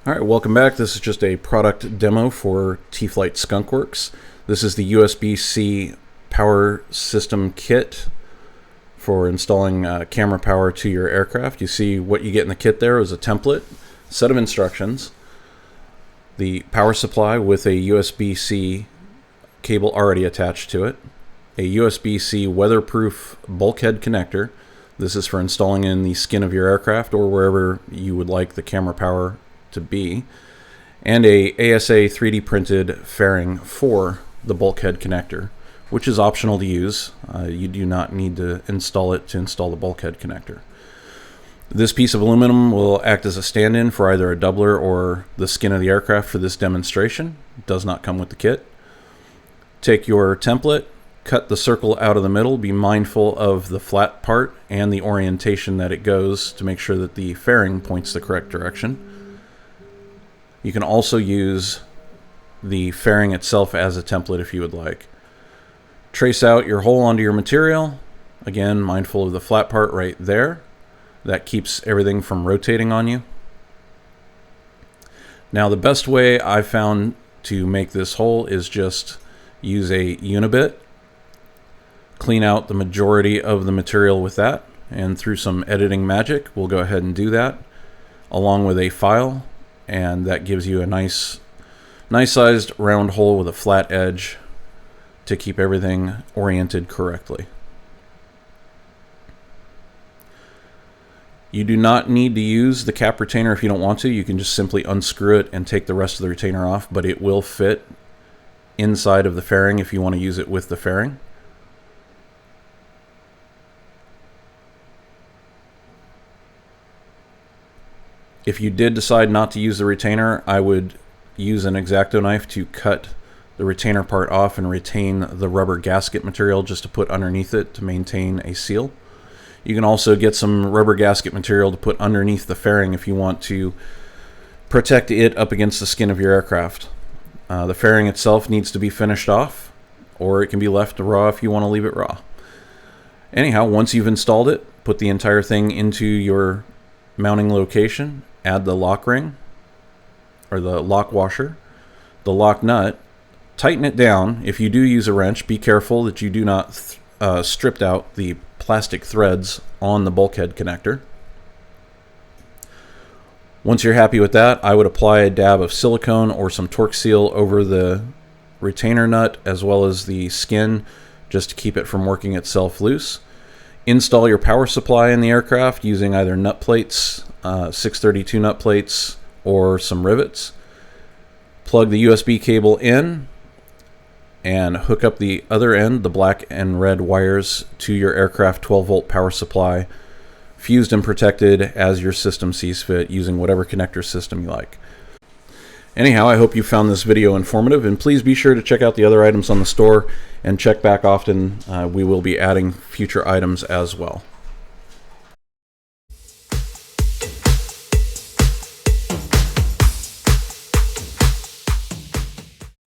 Alright, welcome back. This is just a product demo for TFlight Skunkworks. This is the USB-C power system kit for installing camera power to your aircraft. You see what you get in the kit there is a template, set of instructions, the power supply with a USB-C cable already attached to it, a USB-C weatherproof bulkhead connector. This is for installing in the skin of your aircraft or wherever you would like the camera power to be, and a ASA 3D printed fairing for the bulkhead connector, which is optional to use. You do not need to install it to install the bulkhead connector. This piece of aluminum will act as a stand-in for either a doubler or the skin of the aircraft for this demonstration. It does not come with the kit. Take your template, cut the circle out of the middle, be mindful of the flat part and the orientation that it goes to make sure that the fairing points the correct direction. You can also use the fairing itself as a template if you would like. Trace out your hole onto your material. Again, mindful of the flat part right there. That keeps everything from rotating on you. Now, the best way I've found to make this hole is just use a unibit. Clean out the majority of the material with that, and through some editing magic, we'll go ahead and do that along with a file. And that gives you a nice sized round hole with a flat edge to keep everything oriented correctly. You do not need to use the cap retainer if you don't want to. You can just simply unscrew it and take the rest of the retainer off, but it will fit inside of the fairing if you want to use it with the fairing. If you did decide not to use the retainer, I would use an X-Acto knife to cut the retainer part off and retain the rubber gasket material just to put underneath it to maintain a seal. You can also get some rubber gasket material to put underneath the fairing if you want to protect it up against the skin of your aircraft. The fairing itself needs to be finished off, or it can be left raw if you want to leave it raw. Anyhow, once you've installed it, put the entire thing into your mounting location. Add the lock ring or the lock washer, the lock nut, tighten it down. If you do use a wrench, be careful that you do not strip out the plastic threads on the bulkhead connector. Once you're happy with that, I would apply a dab of silicone or some torque seal over the retainer nut as well as the skin just to keep it from working itself loose. Install your power supply in the aircraft using either nut plates, 632 nut plates, or some rivets. Plug the USB cable in and hook up the other end, the black and red wires, to your aircraft 12-volt power supply, fused and protected as your system sees fit using whatever connector system you like. Anyhow, I hope you found this video informative, and please be sure to check out the other items on the store and check back often. We will be adding future items as well.